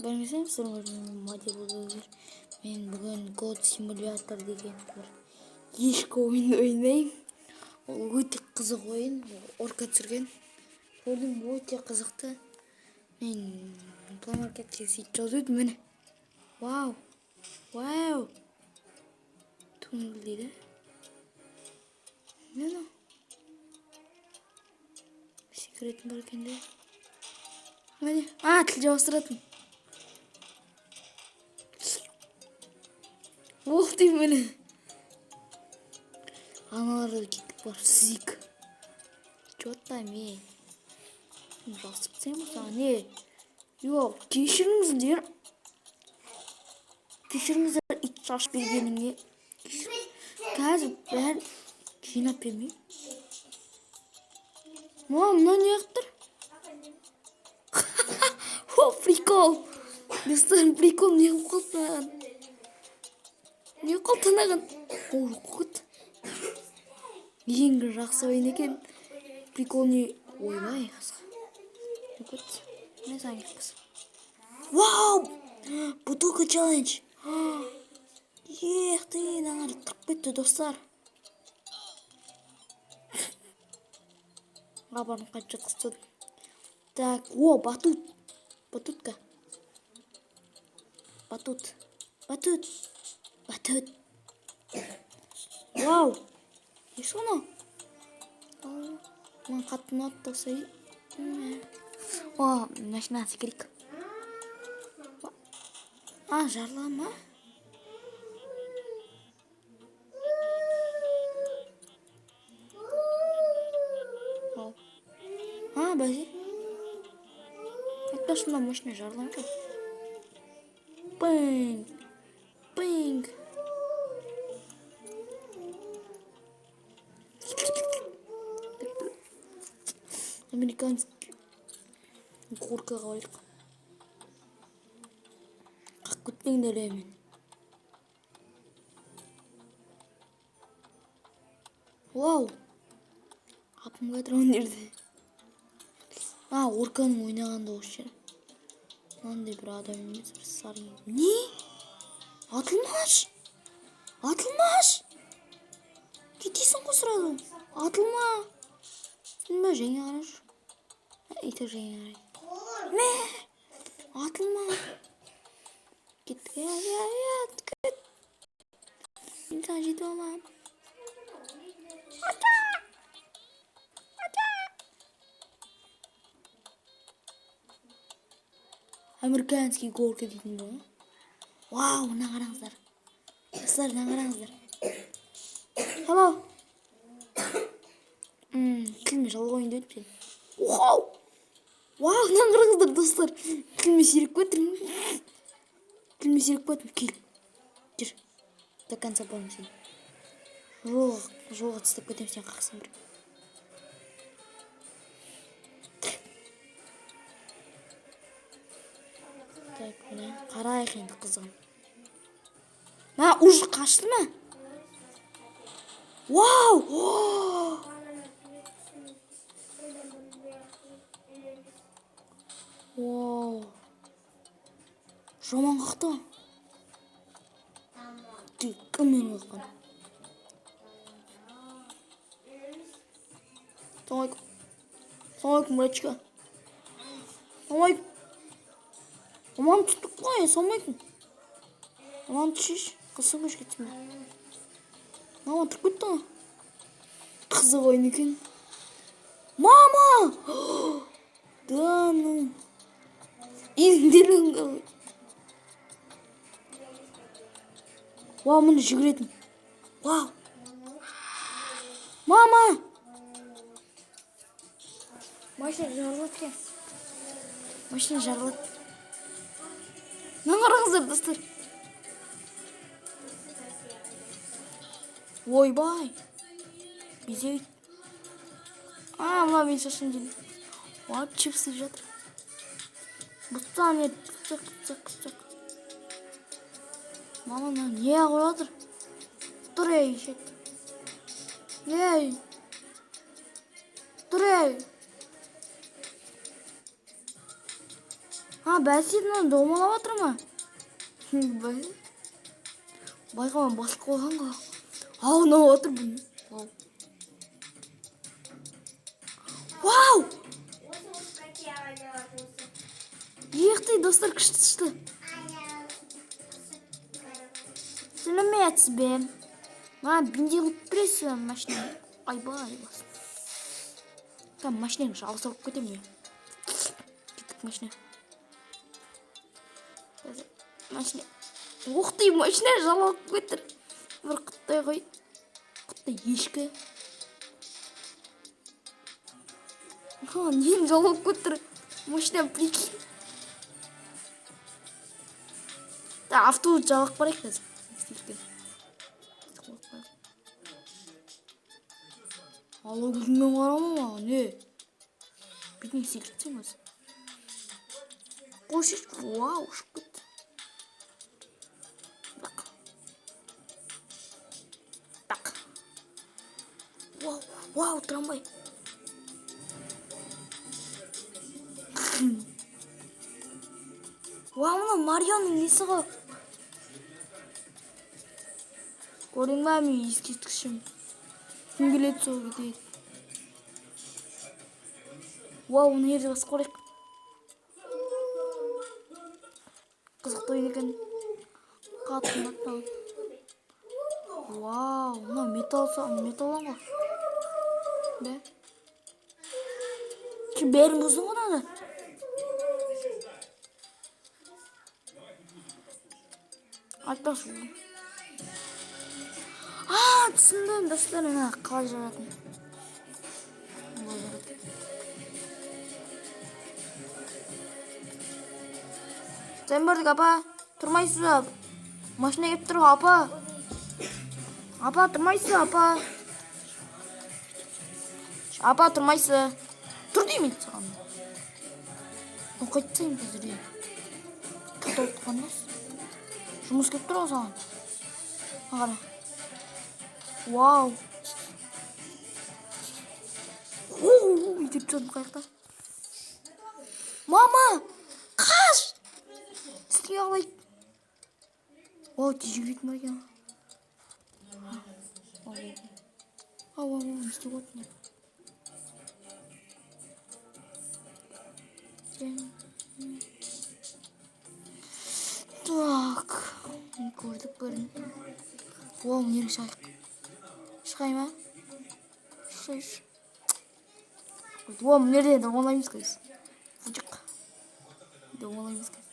Білмесем Мади блогер. Мен бүгін God Simulator деген бір ешкі ойын ойнаймын. Ол өте қызық ойын, орка түсірген. Көрдім, өте қызықты. Мен плеймаркетке сөйтіп жазып едім, міне. Вау, вау. Туңгыл дейді. Мені. Секретім бар екен де. Міне, тіл жабыстыратын. Ух ты, мені. Аналарды кетіп бар, сызик. Чё-то мен. Жастырсам саған не? Жоқ, кешіріңіздер. Кешіріңіздер ит шашып бергеніңе. Қазір бәрі жинап бермеймін. Мына не ақтыр? О, прикол. Достарым, прикол не қолтанаған. Не қолтанаған? О, құт. Ең жақсы ойын екен. Прикол не ойбай қызға. Құт. Не саңыз қыз. Вау! Бутылка челлендж. Ех ты, нағар тұрып кетті достар. Ғабарым қайтшы қыстыды. Так, о, батут. Батутка. Батут. Батут. Батут. Вау. Не соны? Мен қаттың атты сай. О, машина секірек. Жарлама. Бәзе. Это что, мощная жарланка? Пинг. Пинг. Американский горка говорит. Как күтпеңдер емен. Вау. Апым қайтыр өнерді. Орканың ойнағанда осы жер. Мынандай бір адам емес, бір сары. Не? Атылмаш. Атылмаш. Кетесің қосырады. Атылма. Сен бе және қараш? Итер және қарай. Не? Атылма. Кет. Кет. Мен саған жетіп алмам. Американский горка дейтін бе? Вау, мына қараңыздар. Достар, мына қараңыздар. Hello. Тілме жалғы ойынды өтіп сен. Вау. Вау, мына қараңыздар, достар. Тілме сирек көтірім. Тілме сирек көтірім. Кел. Жүр. До конца болым сен. Жолға тістеп көтем сен қақсын бір. Қарайық енді қызығым. Ұжы қашты ма? Вау! Вау! Жаман қақты. Кіммен ұлған? Саламалейкум. Саламалейкум, братчика. Саламалейкум. Аман тұттық қой, саламалейкум. Аман түшеш, қылсын көш кетсің бе. Мама тұрып кетті ма? Қызық ойын екен. Мама! Да, ну. Индерін қалай. Вау, мені жүгіретін. Вау. Мама! Машина жарылады кен. Машина жарылады. Мына қараңыздар, достар. Ойбай. Безейді. Мына мен шашын деймін. Чипсы жатыр. Бұттан ет. Қыстық. Мама, не ағыр жатыр? Тұр ей, шет. Ей. Тұр ей. бәсетін домалап жатыр ма? Байқамай басып қойған ғой. Ау, мынау отыр бұл. Вау! Еқтай достар, күшті. Сәлеметсіз бе? Бензин құйып бересіз бе машина? Айбай басып. Там машинаны ауыстырып кетемін мен. Кеттік машина. Машина. Ух ты, машина жалап кетті. Бір құттай қой. Құттай ешкі. Нені жалап кетті. Машина прикинь. Автобус жалап барайық қазір. Алло, күлмен қарама, не? Бетіне секретсен өзі. Қойшыш, вау, ұшып кетті. Так. Вау, трамвай. Вау, мына Марионың несі ғой. Көрдің ба, мен ескерткішім. Кім келеді сол кетейік. Вау, оны ерде басып қорайық. Қызықты ойын екен. Қатын. Вау, мына металлан ғой. Да? Бәрін бұздың ғой нады. Айтпашы. Түсіндім, достар, қалай жаратын. Sen bardık apa? Turmayısız ab. Maşına gelip dur apa. Apa turmayısız apa. Apa turmayısız. Dur değil mi sana? O kaçsayım kızı diye. Kötü oldu kanız. Жұмыс келіп тұр ғой саған. Ағара. Вау. Үйтіп тұрдым қайықта. Мама! Қаш! Істің ағылайды. Вау, тежек жетім бар екен. Ау, істеп отырмын. Так, көрдік бәрін. Оу, нері шайық. Шықай ма? Шайш. Оу, нерде домалаймыз көз. Фуджық. Домалаймыз көз.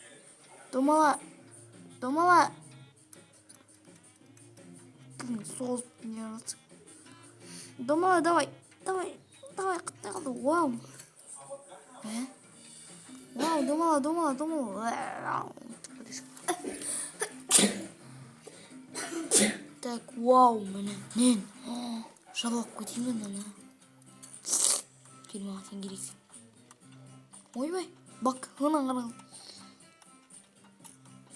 Домала. Соғыз не арасың. Домала, давай. Қыттай қалды. Вау. Вау, домала. Так, вау, мен жалап кетейін мен. Келме сен керексің. Ойбай, бак, ғына.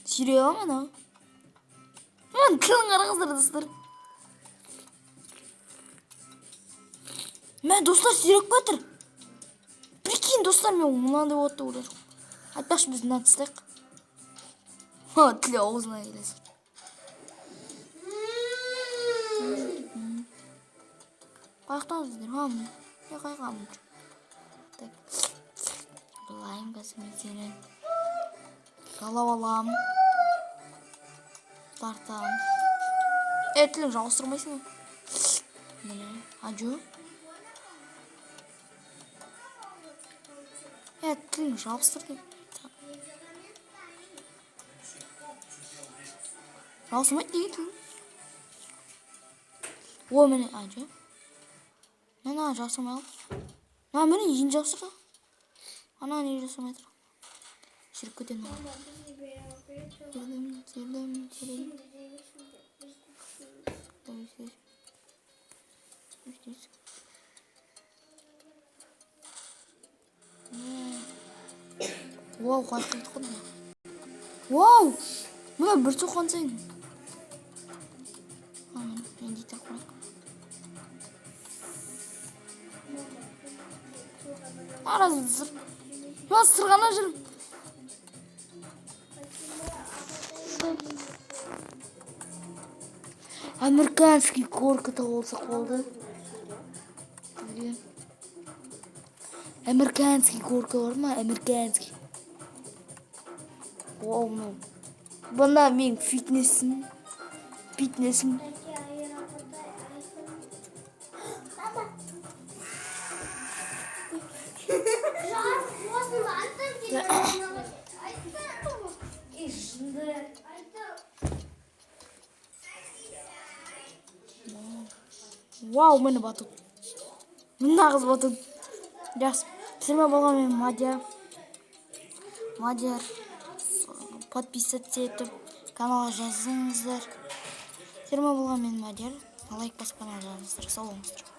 Сирия ғана. Мен кілін қарағыздар, достар. Мен достар сирек бәтір. Прикинь, достар, мен мұнандай отты өлер. Айтпақшы біз мына тістайық. Тілі ауызына келесір. Қайықтаңыздар, қайқамын. Бұлайым қазір мен сені жалап алам. Тартам. Тілін жауыстырмайсың. Аджу. Тілін жауыстырдым. Жауыстырмайды деген тілін. О, мені аджу. Мен жауыстырмай алып. Мені ен жауыстырды. Ана не жасамай тұр. Жүріп кетемін. Вау, қайық кетіп қалды. Вау! Мына бір соққан сайын. Мен дейтін қорық. Аразы сыр. Мен сырғана жүрім. Американский горка болсақ болды. Американский горка бар ма? Американский. Вау, мынау. Бұнда мен фитнесім. Вау, мені батут. Нағыз батут. Жақсы. Сізме болған мен Мадияр. Подписаться етіп, каналға жазыңыздар. Сізме болған мен Мадияр. Лайк басып каналға жазыңыздар. Сау болыңыздар.